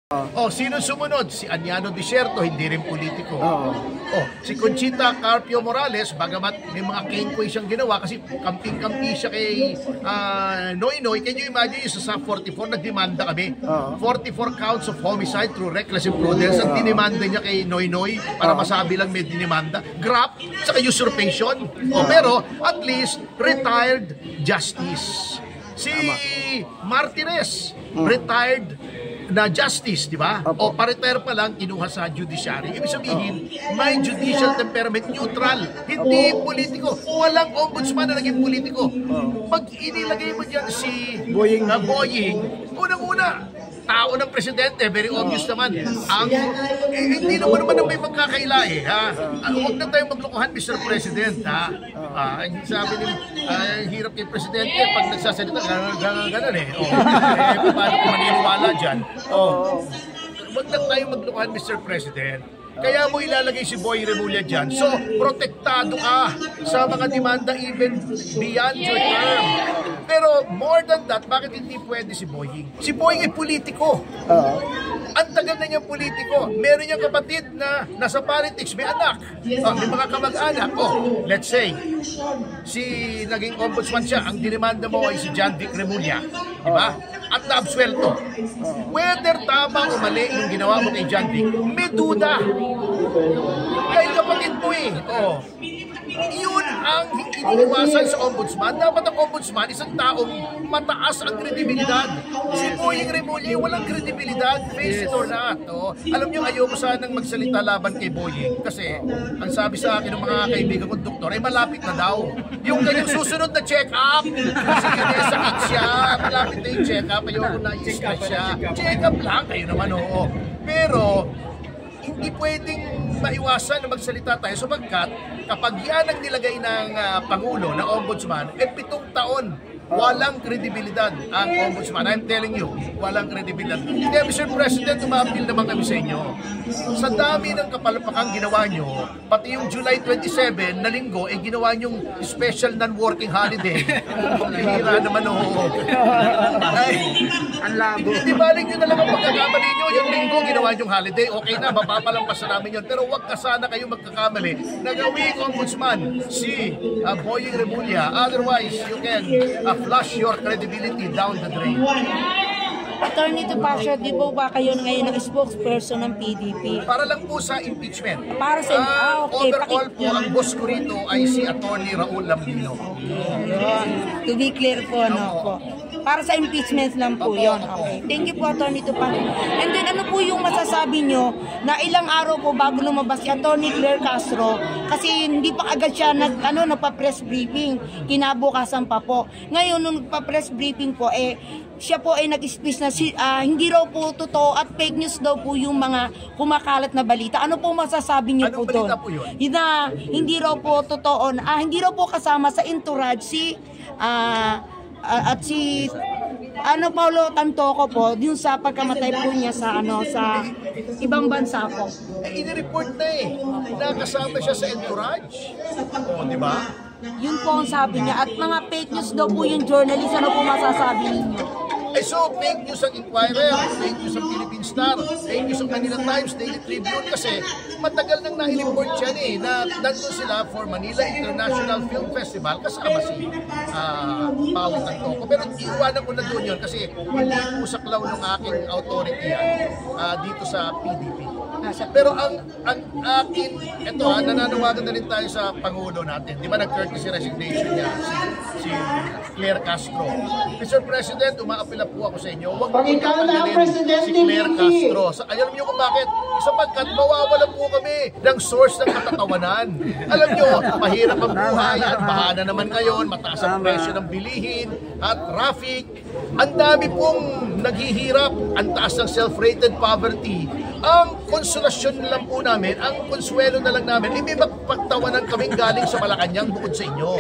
Oh, sino sumunod? Si Aniano Desierto, hindi rin politiko. Oh, si Conchita Carpio Morales, bagamat may mga kengkoy siyang ginawa kasi kamping-kampi siya kay Noynoy. Can you imagine yung sa 44 nagdemanda kami? 44 counts of homicide through reckless imprudence ang dinimanda niya kay Noynoy para masabi lang may dinimanda. Graft, saka usurpation. Oh, pero at least retired justice. Si Martinez, retired na justice, di ba? O pa-retire pa lang, kinuha sa judiciary. Ibig sabihin, may judicial temperament, neutral, hindi politiko. Walang ombudsman na naging politiko. Pag inilagay mo dyan si Boying, unang-una, tao ng presidente, very obvious naman. Hindi naman may magkakaila eh. Huwag na tayong maglokohan, Mr. President. Sabi ni, hirap kay presidente pag nagsasalita, gano'n eh. Paano kung maniniwala dyan? Huwag na tayong maglokohan, Mr. President. Kaya mo ilalagay si Boy Remulla dyan. So, protektado ka sa mga demanda even beyond your term. Pero more than that, bakit hindi pwede si Boying? Si Boying ay politiko. Ang tagal na niyang politiko. Meron niyang kapatid na nasa politics, may anak. May mga kamag-anak. Let's say, si naging ombudsman siya, ang dinimanda mo ay si John Vic Remulla. Diba? At na-absuelto. Whether tama o mali yung ginawa mo kay John Vic, may duda. Dahil kapatid mo eh. Yun ang iniwasan sa ombudsman. Dapat ang ombudsman isang taong mataas ang kredibilidad. Si Boying Remulla walang kredibilidad, face it or not. Alam niyo, ayoko sanang magsalita laban kay Boying kasi ang sabi sa akin ng mga kaibigan kong doktor ay malapit na daw. Yung kanyang susunod na check-up, kasi kanya sakit siya, malapit na yung check-up, ayoko na i-stress siya. Check-up lang, kayo naman Pero hindi pwedeng maiwasan na magsalita tayo sapagkat kapag yan ang nilagay ng Pangulo, ng Ombudsman, 7 taon, walang kredibilidad ang Ombudsman. I'm telling you, walang kredibilidad. Kaya Mr. President, umapil naman kami sa inyo. Sa dami ng kapalapakang ginawa nyo, pati yung July 27 na linggo, ginawa nyong special non-working holiday. Hira naman ang labo. Hindi balik nyo na lang ang pagkakamali nyo. Yung linggo, ginawa nyong holiday. Okay na, mapapalampas na namin yun. Pero huwag ka sana kayo magkakamali na gawing ombudsman si Boying Remulla. Otherwise, you can flush your credibility down the drain. Attorney Topacio, di ba kayo ngayon ang spokesperson ng PDP? Para lang po sa impeachment. Para sa overall po, ang boss ko rito ay si Attorney Raul Lambino. To be clear po, para sa impeachment lang po yun. Okay. Thank you po, Attorney Topacio. And then ano po yung masasabi nyo na ilang araw po bago lumabas si Attorney Claire Castro kasi hindi pa agad siya nagpa-press briefing, kinabukasan pa po. Ngayon nung nagpa-press briefing po siya po ay nag-speech na hindi raw po totoo at fake news daw po yung mga kumakalat na balita. Ano po masasabi niyo po doon? Anong balita po yun? Hindi raw po totoo, hindi raw po kasama sa entourage si Paulo Tantoco po yung sa pagkamatay po niya sa ibang bansa po. Ini-report na nakasama siya sa entourage. Di ba? Yun po ang sabi niya. At mga fake news daw po yung journalist. Ano po masasabi ninyo? So, fake news ang Inquirer, fake news ang Philippine Star, fake news ang Manila Times, Daily Tribune kasi matagal nang nai-report yan na nandun sila for Manila International Film Festival kasama si Paulo Tantoco. Pero iwanan ko na doon yun kasi hindi po saklaw ng aking authority dito sa PDP. Pero ang akin, nananawagan na rin tayo sa Pangulo natin. Di ba nag-courtesy resignation niya si Claire Castro. Mr. President, umaapila po ako sa inyo. Huwag mo ikakalin si Claire Castro. Alam niyo kung bakit? Sapagkat mawawala po kami ng source ng katatawanan. Alam niyo, mahirap ang buhay at bahana naman ngayon, mataas ang presyo ng bilihin at traffic. Ang dami pong naghihirap, ang taas ng self-rated poverty. Ang konsolasyon na lang po namin, ang konsuelo na lang namin, may magpagtawanan kaming galing sa Malacanang bukod sa inyo.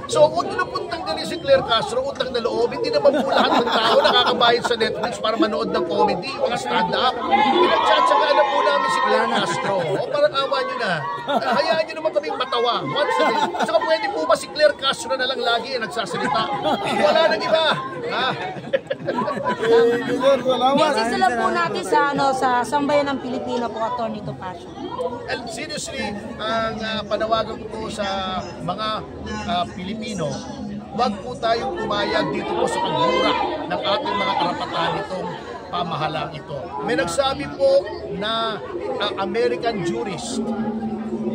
So, huwag na po tanggalin si Claire Castro, utang na loob. Hindi naman po lahat ng tao nakakabayad sa Netflix para manood ng comedy, mga stand-up. Pinagtsatsagaan na po namin si Claire Castro. Parang awa nyo na. Hayaan nyo naman kaming matawa. Once a day. Saka pwede po ba si Claire Castro na lang lagi nagsasalita? Wala nang iba. Salamat. Message lang po natin sa sa sambayan ng Pilipino po, Atty. Topacio. And seriously, ang panawagan ko po sa mga Pilipino, wag po tayong pumayag dito po sa pagmura ng ating mga karapatan itong pamahalang ito. May nagsabi po na American jurist,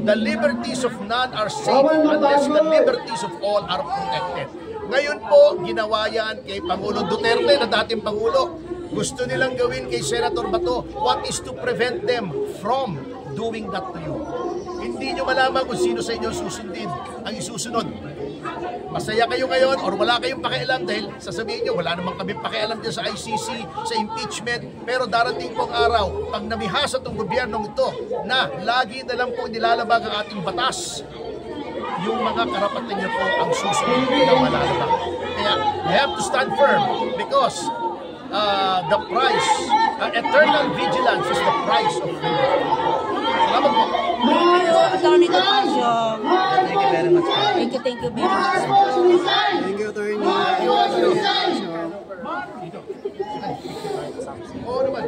the liberties of none are safe unless the liberties of all are protected. Ngayon po, ginawa yan kay Pangulong Duterte na dating Pangulo. Gusto nilang gawin kay Senator Bato. What is to prevent them from doing that to you? Hindi nyo malaman kung sino sa inyo susundin ang isusunod. Masaya kayo ngayon or wala kayong pakialam dahil sasabihin nyo, wala namang kami pakialam dyan sa ICC, sa impeachment. Pero darating pong araw, pag namihasa itong gobyernong ito na lagi na lang po nilalabag ang ating batas, yung mga karapatan niyo po ang susunod na malalabag. Kaya we have to stand firm because the price, eternal vigilance is the price of freedom. Salamat po. Atty. Topacio. Thank you very much. Thank you very much. Thank you, attorney. Oo naman.